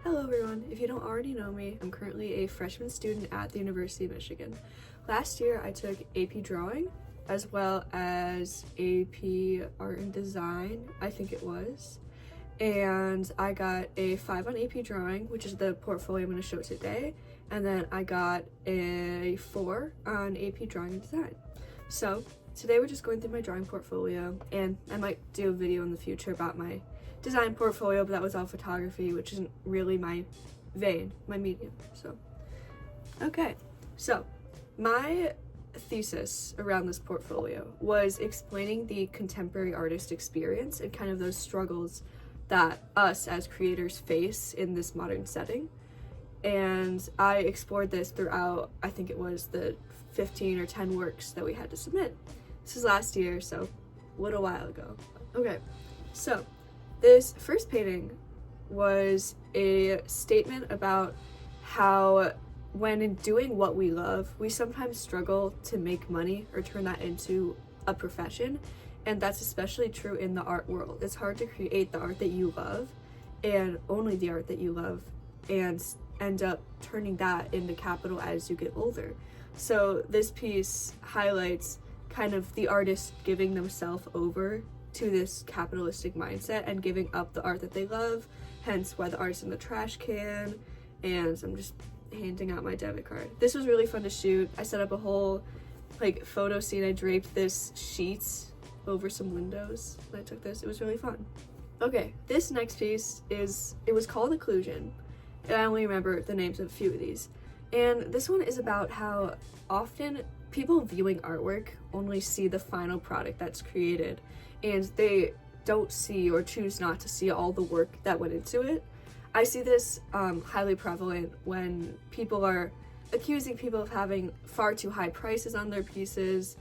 Hello everyone, if you don't already know me, I'm currently a freshman student at the University of Michigan. Last year I took AP Drawing as well as AP Art and Design, I think it was, and I got a 5 on AP Drawing, which is the portfolio I'm going to show today, and then I got a 4 on AP Drawing and Design. So today we're just going through my drawing portfolio, and I might do a video in the future about my design portfolio, but that was all photography, which isn't really my vein, my medium. So my thesis around this portfolio was explaining the contemporary artist experience and kind of those struggles that us as creators face in this modern setting. And I explored this throughout, I think it was the 15 or 10 works that we had to submit. This was last year, so a little while ago. Okay, so this first painting was a statement about how when doing what we love, we sometimes struggle to make money or turn that into a profession. And that's especially true in the art world. It's hard to create the art that you love and only the art that you love and end up turning that into capital as you get older. So this piece highlights kind of the artist giving themselves over to this capitalistic mindset and giving up the art that they love, hence why the art's in the trash can. And I'm just handing out my debit card. This was really fun to shoot. I set up a whole photo scene. I draped this sheet over some windows when I took this. It was really fun. Okay, this next piece it was called Occlusion, and I only remember the names of a few of these. And this one is about how often people viewing artwork only see the final product that's created, and they don't see or choose not to see all the work that went into it. I see this highly prevalent when people are accusing people of having far too high prices on their pieces,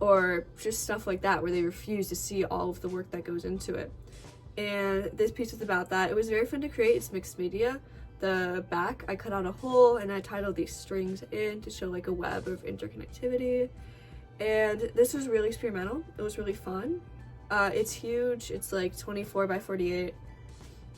or just stuff like that, where they refuse to see all of the work that goes into it. And this piece was about that. It was very fun to create. It's mixed media. The back, I cut out a hole and I titled these strings in to show a web of interconnectivity. And this was really experimental. It was really fun. It's huge. It's 24 by 48.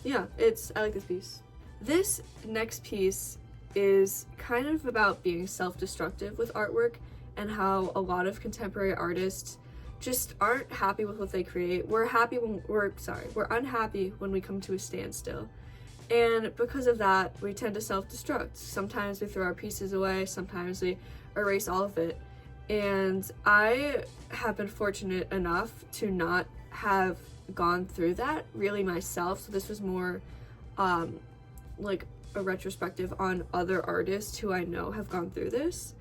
Yeah, I like this piece. This next piece is kind of about being self-destructive with artwork and how a lot of contemporary artists just aren't happy with what they create. We're unhappy when we come to a standstill. And because of that, we tend to self-destruct. Sometimes we throw our pieces away, sometimes we erase all of it. And I have been fortunate enough to not have gone through that really myself. So this was more a retrospective on other artists who I know have gone through this.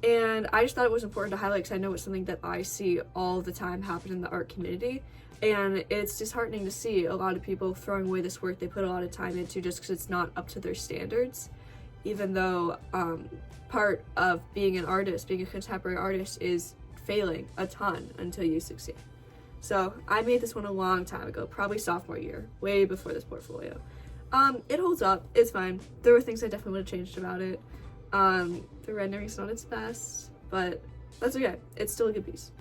And I just thought it was important to highlight because I know it's something that I see all the time happen in the art community. And it's disheartening to see a lot of people throwing away this work they put a lot of time into just because it's not up to their standards. Even though part of being an artist, being a contemporary artist, is failing a ton until you succeed. So I made this one a long time ago, probably sophomore year, way before this portfolio. It holds up, it's fine. There were things I definitely would have changed about it. The rendering's not its best, but that's okay. It's still a good piece.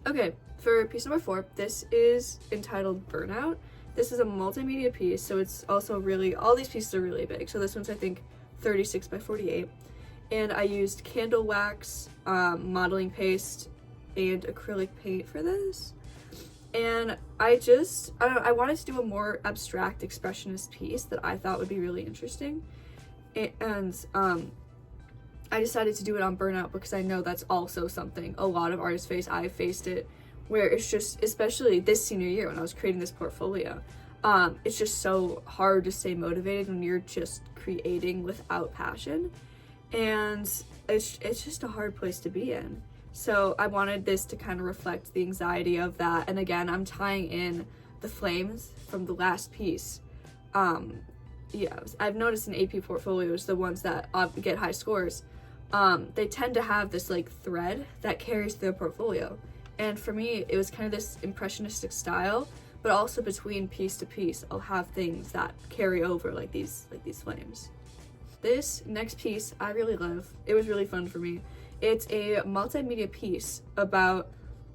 Okay, for piece number 4, this is entitled Burnout. This is a multimedia piece, so it's also all these pieces are really big. So this one's, I think, 36 by 48. And I used candle wax, modeling paste, and acrylic paint for this. And I wanted to do a more abstract expressionist piece that I thought would be really interesting. And I decided to do it on burnout because I know that's also something a lot of artists face. I faced it, where it's just, especially this senior year when I was creating this portfolio, it's just so hard to stay motivated when you're just creating without passion. And it's just a hard place to be in. So I wanted this to kind of reflect the anxiety of that. And again, I'm tying in the flames from the last piece. Yeah, I've noticed in AP portfolios, the ones that get high scores, they tend to have this thread that carries through the portfolio. And for me, it was kind of this impressionistic style, but also between piece to piece, I'll have things that carry over like these flames. This next piece I really love. It was really fun for me. It's a multimedia piece about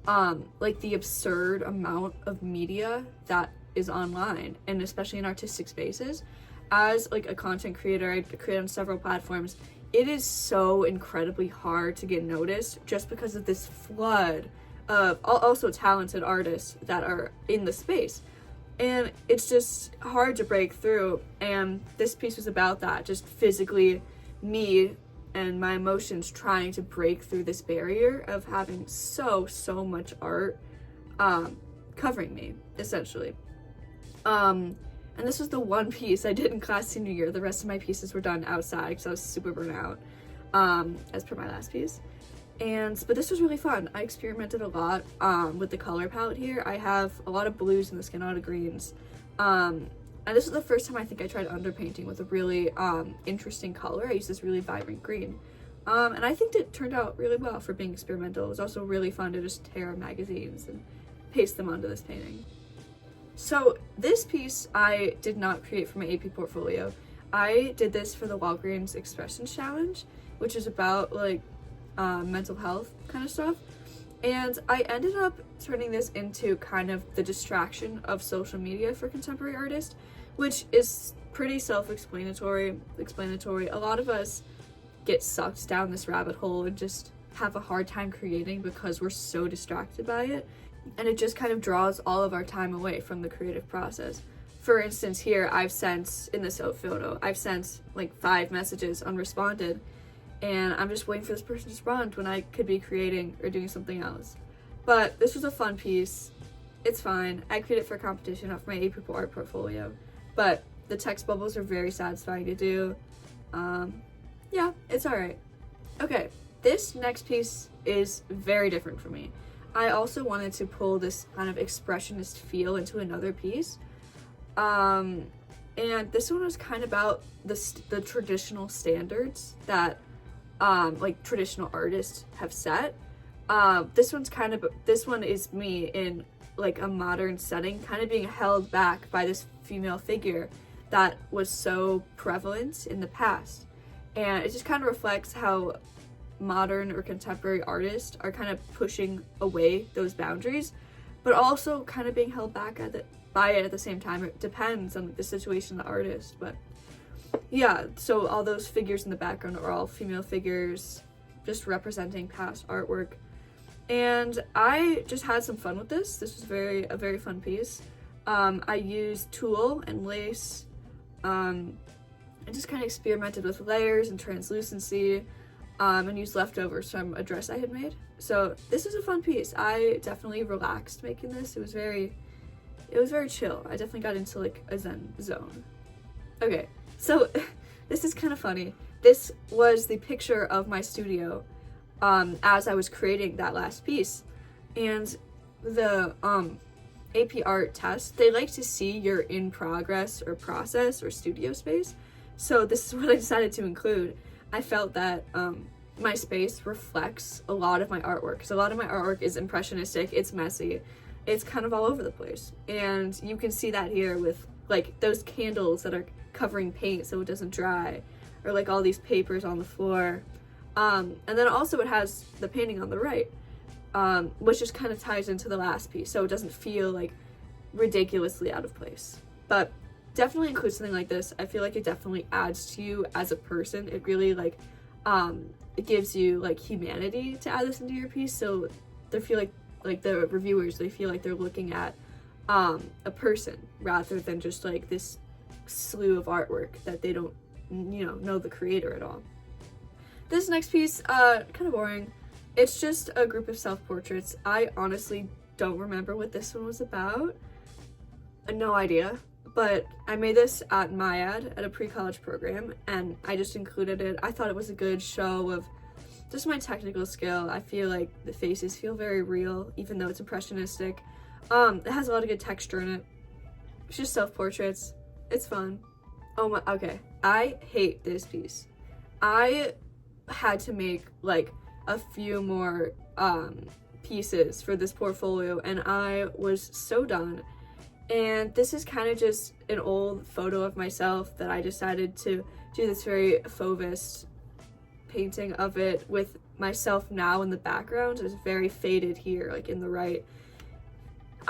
the absurd amount of media that is online, and especially in artistic spaces. As like a content creator, I create on several platforms. It is so incredibly hard to get noticed just because of this flood of also talented artists that are in the space. And it's just hard to break through. And this piece was about that, just physically me and my emotions trying to break through this barrier of having so much art covering me, essentially. And this was the one piece I did in class senior year. The rest of my pieces were done outside because I was super burnt out, as per my last piece. But this was really fun. I experimented a lot with the color palette here. I have a lot of blues in the skin, a lot of greens. And this was the first time I think I tried underpainting with a really interesting color. I used this really vibrant green. And I think it turned out really well for being experimental. It was also really fun to just tear magazines and paste them onto this painting. So this piece I did not create for my AP portfolio. I did this for the Walgreens Expressions Challenge, which is about like mental health kind of stuff. And I ended up turning this into kind of the distraction of social media for contemporary artists, which is pretty self-explanatory. A lot of us get sucked down this rabbit hole and just have a hard time creating because we're so distracted by it. And it just kind of draws all of our time away from the creative process. For instance, here in this photo, I've sent like 5 messages unresponded, and I'm just waiting for this person to respond when I could be creating or doing something else. But this was a fun piece. It's fine. I created it for a competition, not for my AP art portfolio. But the text bubbles are very satisfying to do. Yeah, it's alright. Okay, this next piece is very different for me. I also wanted to pull this kind of expressionist feel into another piece. And this one was kind of about the traditional standards that like traditional artists have set. This one is me in like a modern setting, kind of being held back by this female figure that was so prevalent in the past. And it just kind of reflects how modern or contemporary artists are kind of pushing away those boundaries, but also kind of being held back by it at the same time. It depends on the situation of the artist, but yeah, so all those figures in the background are all female figures just representing past artwork. And I just had some fun with this. This was a very fun piece. I used tulle and lace, and just kind of experimented with layers and translucency, and used leftovers from a dress I had made. So this was a fun piece. I definitely relaxed making this. It was very chill. I definitely got into like a zen zone. Okay, so this is kind of funny. This was the picture of my studio as I was creating that last piece. And the AP art test, they like to see your in progress or process or studio space. So this is what I decided to include. I felt that my space reflects a lot of my artwork, because a lot of my artwork is impressionistic, it's messy, it's kind of all over the place. And you can see that here with like those candles that are covering paint so it doesn't dry, or like all these papers on the floor. And then also it has the painting on the right, which just kind of ties into the last piece, so it doesn't feel like ridiculously out of place. But definitely include something like this. I feel like it definitely adds to you as a person. It really like it gives you like humanity to add this into your piece, so they feel like the reviewers, they feel like they're looking at a person rather than just like this slew of artwork that they don't know the creator at all. This next piece, kind of boring. It's just a group of self-portraits. I honestly don't remember what this one was about. No idea. But I made this at MIAD at a pre-college program, and I just included it. I thought it was a good show of just my technical skill. I feel like the faces feel very real, even though it's impressionistic. It has a lot of good texture in it. It's just self-portraits. It's fun. Oh my, okay. I hate this piece. I had to make like a few more pieces for this portfolio, and I was so done. And this is kind of just an old photo of myself that I decided to do this very Fauvist painting of it with myself now in the background. It's very faded here, like in the right.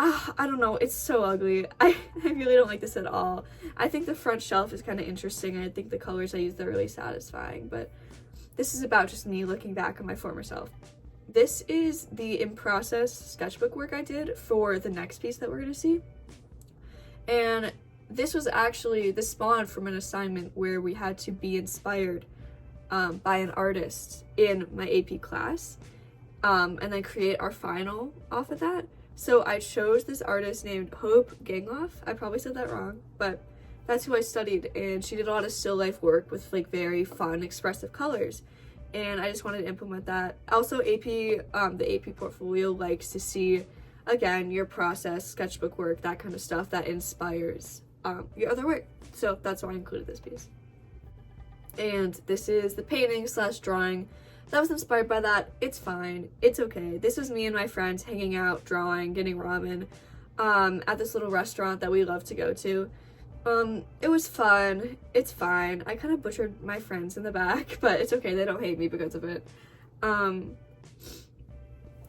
I don't know, it's so ugly. I really don't like this at all. I think the front shelf is kind of interesting, and I think the colors I used are really satisfying, but this is about just me looking back on my former self. This is the in-process sketchbook work I did for the next piece that we're going to see. And this was actually, this spawned from an assignment where we had to be inspired by an artist in my AP class, and then create our final off of that. So I chose this artist named Hope Gangloff. I probably said that wrong, but that's who I studied, and she did a lot of still life work with like very fun, expressive colors. And I just wanted to implement that. Also, the AP portfolio likes to see, again, your process, sketchbook work, that kind of stuff that inspires your other work. So that's why I included this piece. And this is the painting / drawing that was inspired by that. It's fine. It's okay. This was me and my friends hanging out, drawing, getting ramen at this little restaurant that we love to go to. It was fun. It's fine. I kind of butchered my friends in the back, but it's okay. They don't hate me because of it.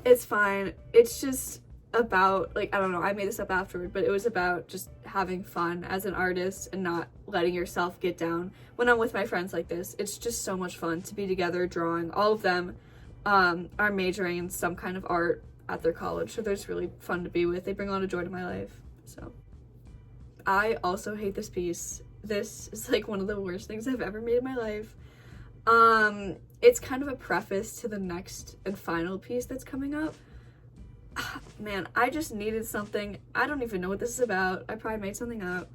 It's fine. It's just about, like, I don't know, I made this up afterward, but it was about just having fun as an artist and not letting yourself get down when I'm with my friends like this. It's just so much fun to be together drawing. All of them are majoring in some kind of art at their college, so they're just really fun to be with. They bring a lot of joy to my life. So I also hate this piece. This is like one of the worst things I've ever made in my life. It's kind of a preface to the next and final piece that's coming up. Man, I just needed something. I don't even know what this is about. I probably made something up.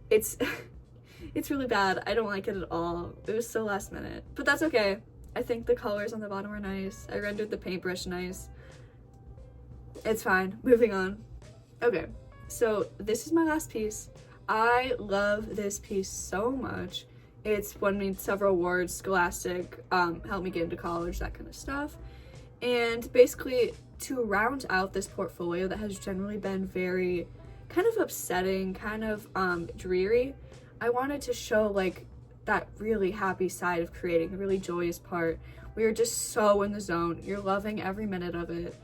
It's it's really bad. I don't like it at all. It was so last minute, but that's okay. I think the colors on the bottom are nice. I rendered the paintbrush nice. It's fine. Moving on. Okay, so this is my last piece. I love this piece so much. It's won me several awards, Scholastic, helped me get into college, that kind of stuff. And basically, to round out this portfolio that has generally been very kind of upsetting, kind of dreary, I wanted to show like that really happy side of creating, the really joyous part. We are just so in the zone. You're loving every minute of it.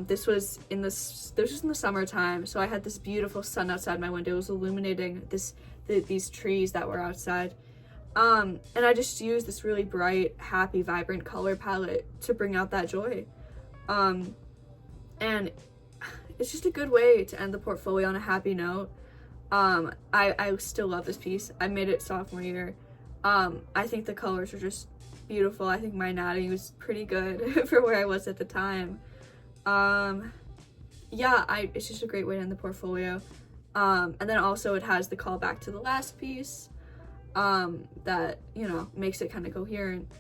This was in the summertime, so I had this beautiful sun outside my window. It was illuminating these trees that were outside. And I just used this really bright, happy, vibrant color palette to bring out that joy. And it's just a good way to end the portfolio on a happy note. I still love this piece. I made it sophomore year. I think the colors are just beautiful. I think my natting was pretty good for where I was at the time. Yeah, it's just a great way to end the portfolio. And then also it has the callback to the last piece, that, you know, makes it kind of coherent.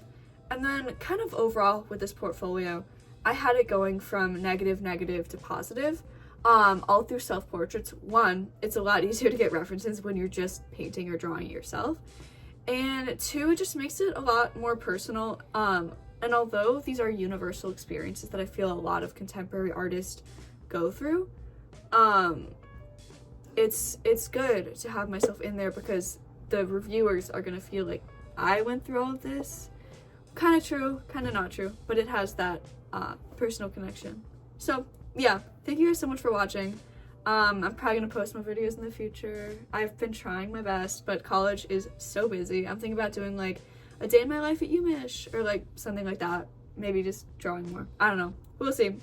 And then kind of overall with this portfolio, I had it going from negative to positive, all through self-portraits. One, it's a lot easier to get references when you're just painting or drawing yourself. And two, it just makes it a lot more personal. And although these are universal experiences that I feel a lot of contemporary artists go through, it's good to have myself in there because the reviewers are gonna feel like I went through all of this. Kind of true, kind of not true, but it has that personal connection. So yeah, thank you guys so much for watching. I'm probably gonna post more videos in the future. I've been trying my best, but college is so busy. I'm thinking about doing like a day in my life at UMich or like something like that. Maybe just drawing more. I don't know. We'll see.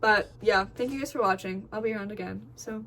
But yeah, thank you guys for watching. I'll be around again. So